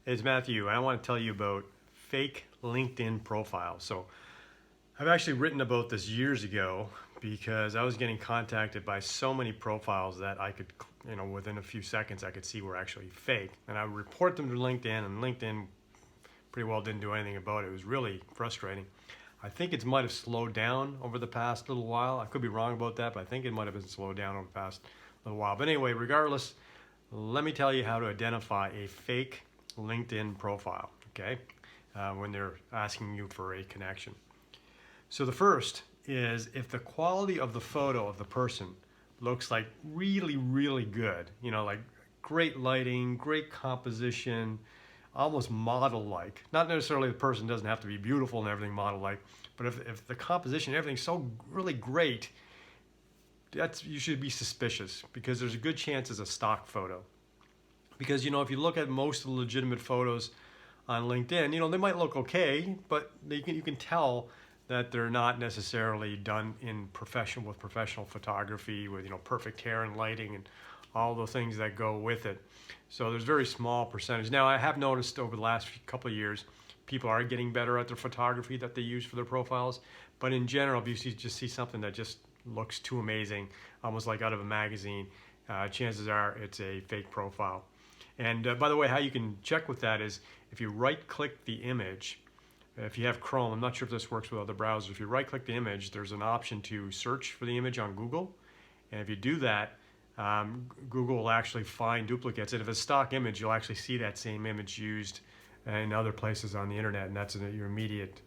It's Matthew, and I want to tell you about fake LinkedIn profiles. So I've actually written about this years ago because I was getting contacted by so many profiles that I could, within a few seconds, I could see were actually fake. And I would report them to LinkedIn, and LinkedIn pretty well didn't do anything about it. It was really frustrating. I think it might have slowed down over the past little while. I could be wrong about that, but I think it might have been slowed down over the past little while. But anyway, regardless, let me tell you how to identify a fake LinkedIn profile, okay, when they're asking you for a connection. So the first is if the quality of the photo of the person looks like really, really good, like great lighting, great composition, almost model-like. Not necessarily the person doesn't have to be beautiful and everything model-like, but if the composition, everything's so really great, you should be suspicious because there's a good chance it's a stock photo. Because, if you look at most of the legitimate photos on LinkedIn, they might look okay, but you can tell that they're not necessarily done with professional photography with, perfect hair and lighting and all the things that go with it. So there's a very small percentage. Now, I have noticed over the last couple of years, people are getting better at their photography that they use for their profiles. But in general, if you just see something that just looks too amazing, almost like out of a magazine, chances are it's a fake profile. And by the way, how you can check with that is if you right-click the image, if you have Chrome, I'm not sure if this works with other browsers, if you right-click the image, there's an option to search for the image on Google. And if you do that, Google will actually find duplicates. And if it's a stock image, you'll actually see that same image used in other places on the internet, and that's your immediate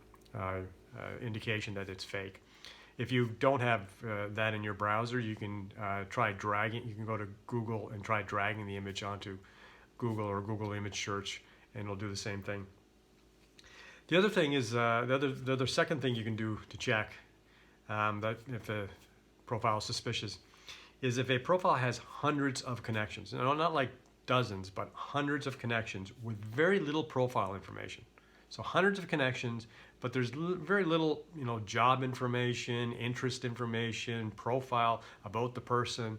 indication that it's fake. If you don't have that in your browser, you can try dragging. You can go to Google and try dragging the image onto Google or Google image search, and it'll do the same thing. The other thing is the other second thing you can do to check that if a profile is suspicious is if a profile has hundreds of connections. Not like dozens, but hundreds of connections with very little profile information. So hundreds of connections, but there's very little, job information, interest information, profile about the person.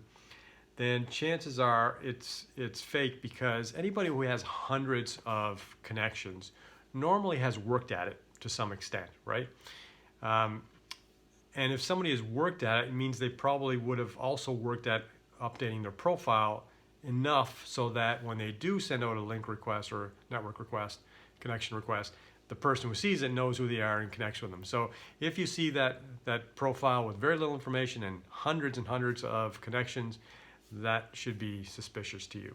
Then chances are it's fake because anybody who has hundreds of connections normally has worked at it to some extent, right? And if somebody has worked at it, it means they probably would have also worked at updating their profile enough so that when they do send out a link request or network request, connection request, the person who sees it knows who they are and connects with them. So if you see that profile with very little information and hundreds of connections, that should be suspicious to you.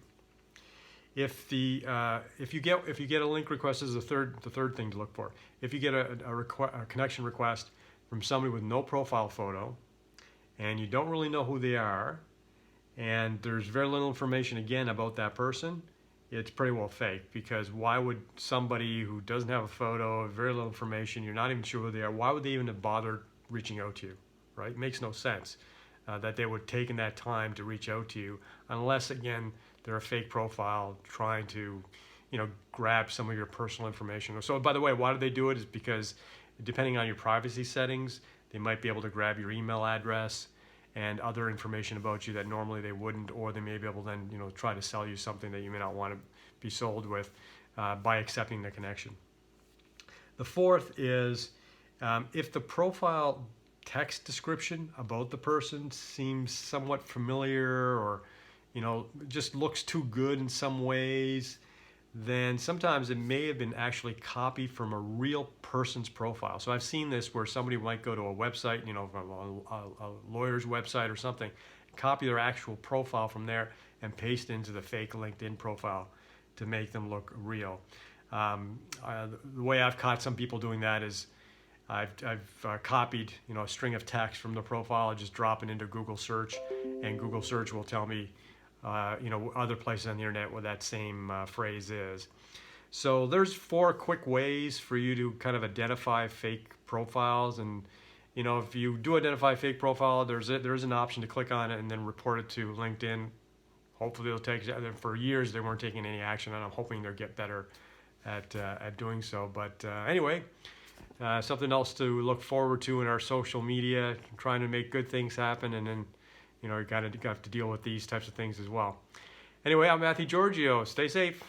If you get a link request, this is the third thing to look for. If you get a connection request from somebody with no profile photo, and you don't really know who they are, and there's very little information again about that person, it's pretty well fake. Because why would somebody who doesn't have a photo, very little information, you're not even sure who they are, why would they even have bothered reaching out to you, right? It makes no sense that they would have taken that time to reach out to you, unless again they're a fake profile trying to, grab some of your personal information. So by the way, why do they do it? Is because depending on your privacy settings, they might be able to grab your email address and other information about you that normally they wouldn't, or they may be able to then, try to sell you something that you may not want to be sold with by accepting the connection. The fourth is if the profile text description about the person seems somewhat familiar or, just looks too good in some ways, then sometimes it may have been actually copied from a real person's profile. So I've seen this where somebody might go to a website, from a lawyer's website or something, copy their actual profile from there and paste into the fake LinkedIn profile to make them look real. The way I've caught some people doing that is I've copied a string of text from the profile, I just drop it into Google search, and Google search will tell me other places on the internet where that same phrase is. So there's 4 quick ways for you to kind of identify fake profiles. And if you do identify a fake profile, there is an option to click on it and then report it to LinkedIn. Hopefully they'll take it. For years they weren't taking any action, and I'm hoping they'll get better at doing so. But anyway, something else to look forward to in our social media, trying to make good things happen, and then you got to deal with these types of things as well. Anyway, I'm Matthew Giorgio. Stay safe.